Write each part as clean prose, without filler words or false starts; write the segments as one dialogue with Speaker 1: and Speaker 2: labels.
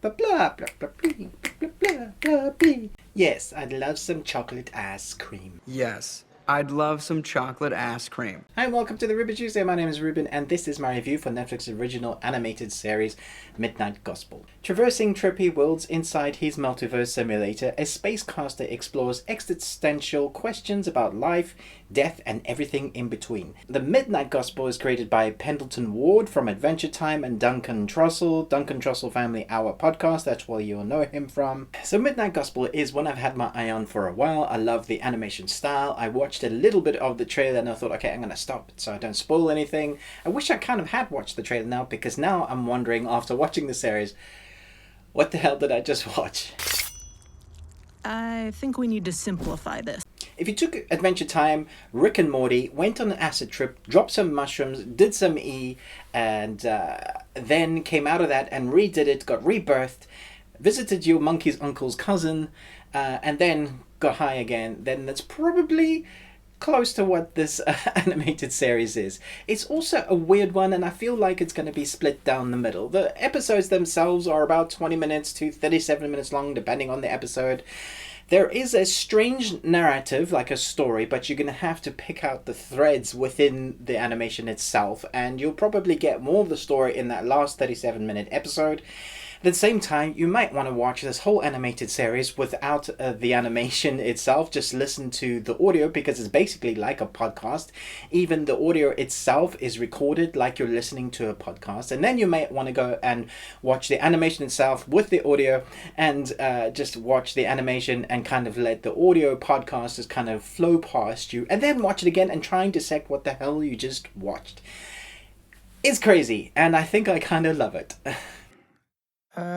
Speaker 1: blah blah blah blah blah blah blah blah blah. Yes, I'd love some chocolate ice cream.
Speaker 2: Yes, I'd love some chocolate ice cream.
Speaker 1: Hi and welcome to the Ruben Tuesday. My name is Ruben and this is my review for Netflix's original animated series Midnight Gospel. Traversing trippy worlds inside his multiverse simulator, a spacecaster explores existential questions about life, death and everything in between. The Midnight Gospel is created by Pendleton Ward from Adventure Time and Duncan Trussell, Duncan Trussell Family Hour podcast, that's where you'll know him from. So Midnight Gospel is one I've had my eye on for a while. I love the animation style. I watched a little bit of the trailer and I thought, okay, I'm going to stop it so I don't spoil anything. I wish I kind of had watched the trailer now, because now I'm wondering, after watching the series, what the hell did I just watch?
Speaker 3: I think we need to simplify this.
Speaker 1: If you took Adventure Time, Rick and Morty, went on an acid trip, dropped some mushrooms, did some E, and then came out of that and redid it, got rebirthed, visited your monkey's uncle's cousin, and then got high again, then that's probably close to what this animated series is. It's also a weird one, and I feel like it's going to be split down the middle. The episodes themselves are about 20 minutes to 37 minutes long, depending on the episode. There is a strange narrative, like a story, but you're going to have to pick out the threads within the animation itself, and you'll probably get more of the story in that last 37-minute episode. At the same time, you might want to watch this whole animated series without the animation itself. Just listen to the audio, because it's basically like a podcast. Even the audio itself is recorded like you're listening to a podcast. And then you might want to go and watch the animation itself with the audio, and just watch the animation and kind of let the audio podcast just kind of flow past you, and then watch it again and try and dissect what the hell you just watched. It's crazy, and I think I kind of love it. The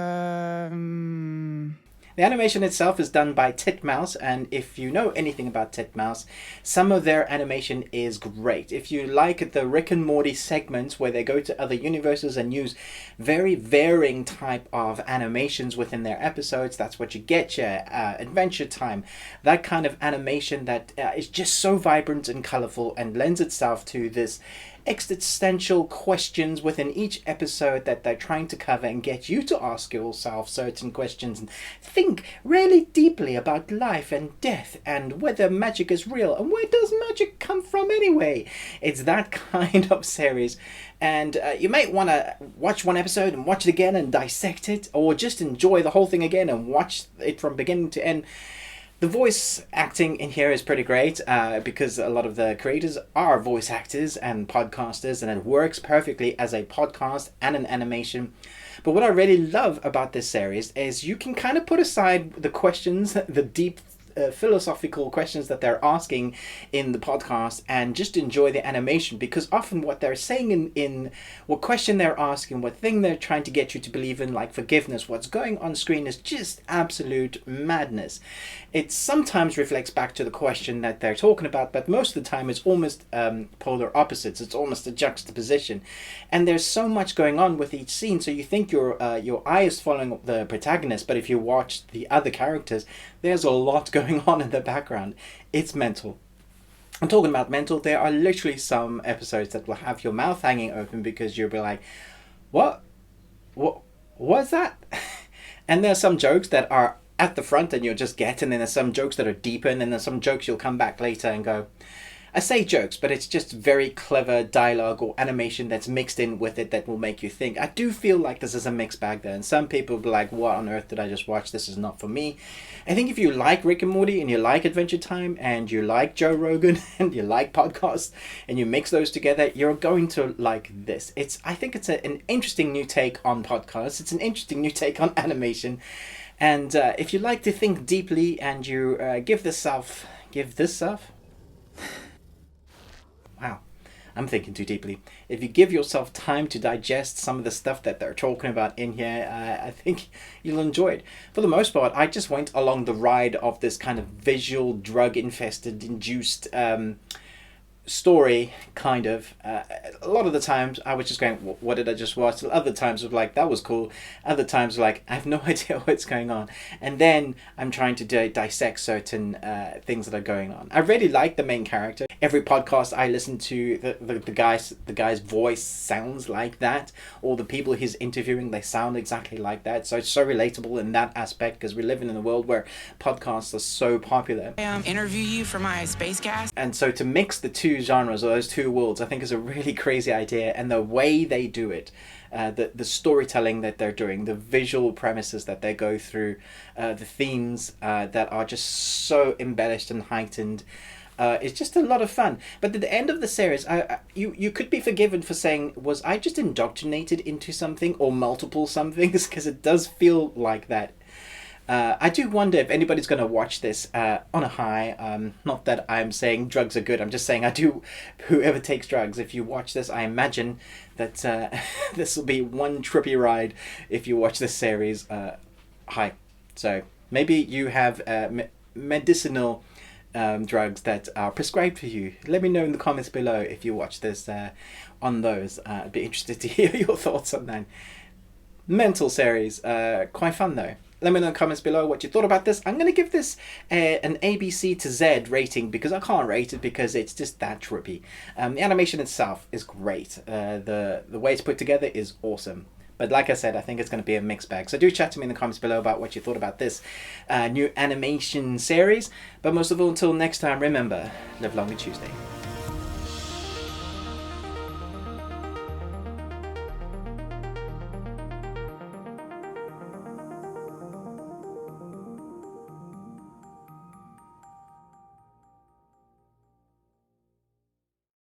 Speaker 1: animation itself is done by Titmouse, and if you know anything about Titmouse, some of their animation is great. If you like the Rick and Morty segments where they go to other universes and use very varying type of animations within their episodes, that's what you get. Your Adventure Time, that kind of animation that is just so vibrant and colorful and lends itself to this existential questions within each episode that they're trying to cover and get you to ask yourself certain questions and think really deeply about life and death and whether magic is real and where does magic come from anyway. It's that kind of series, and you might want to watch one episode and watch it again and dissect it, or just enjoy the whole thing again and watch it from beginning to end. The voice acting in here is pretty great, because a lot of the creators are voice actors and podcasters, and it works perfectly as a podcast and an animation. But what I really love about this series is you can kind of put aside the questions, the deep philosophical questions that they're asking in the podcast, and just enjoy the animation, because often what they're saying in what question they're asking, what thing they're trying to get you to believe in, like forgiveness, what's going on screen is just absolute madness. It sometimes reflects back to the question that they're talking about, but most of the time it's almost polar opposites. It's almost a juxtaposition, and there's so much going on with each scene, so you think your eye is following the protagonist, but if you watch the other characters, there's a lot going on in the background. It's mental. I'm talking about mental. There are literally some episodes that will have your mouth hanging open, because you'll be like, what was that? And there are some jokes that are at the front and you'll just get, and then there's some jokes that are deeper, and then there's some jokes you'll come back later and go, I say jokes, but it's just very clever dialogue or animation that's mixed in with it that will make you think. I do feel like this is a mixed bag there, and some people will be like, what on earth did I just watch? This is not for me. I think if you like Rick and Morty, and you like Adventure Time, and you like Joe Rogan, and you like podcasts, and you mix those together, you're going to like this. I think it's an interesting new take on podcasts. It's an interesting new take on animation. And if you like to think deeply, and you give this stuff... Wow, I'm thinking too deeply. If you give yourself time to digest some of the stuff that they're talking about in here, I think you'll enjoy it. For the most part, I just went along the ride of this kind of visual drug-infested, induced story, kind of. A lot of the times I was just going, what did I just watch? Other times I was like, that was cool. Other times like, I have no idea what's going on. And then I'm trying to dissect certain things that are going on. I really like the main character. Every podcast I listen to, the guy's voice sounds like that. All the people he's interviewing, they sound exactly like that. So it's so relatable in that aspect, because we live in a world where podcasts are so popular.
Speaker 4: Interview you for my space gas.
Speaker 1: And so to mix the two genres, or those two worlds, I think is a really crazy idea. And the way they do it, the storytelling that they're doing, the visual premises that they go through, the themes that are just so embellished and heightened, it's just a lot of fun. But at the end of the series, you could be forgiven for saying, was I just indoctrinated into something or multiple somethings? Because it does feel like that. I do wonder if anybody's going to watch this on a high. Not that I'm saying drugs are good. I'm just saying whoever takes drugs, if you watch this, I imagine that this will be one trippy ride if you watch this series high. So maybe you have medicinal drugs that are prescribed for you. Let me know in the comments below if you watch this on those. I'd be interested to hear your thoughts on that. Mental series. Quite fun though. Let me know in the comments below what you thought about this. I'm going to give this an ABC to Z rating, because I can't rate it because it's just that trippy. The animation itself is great. The way it's put together is awesome. But like I said, I think it's going to be a mixed bag. So do chat to me in the comments below about what you thought about this new animation series. But most of all, until next time, remember, live long and Tuesday.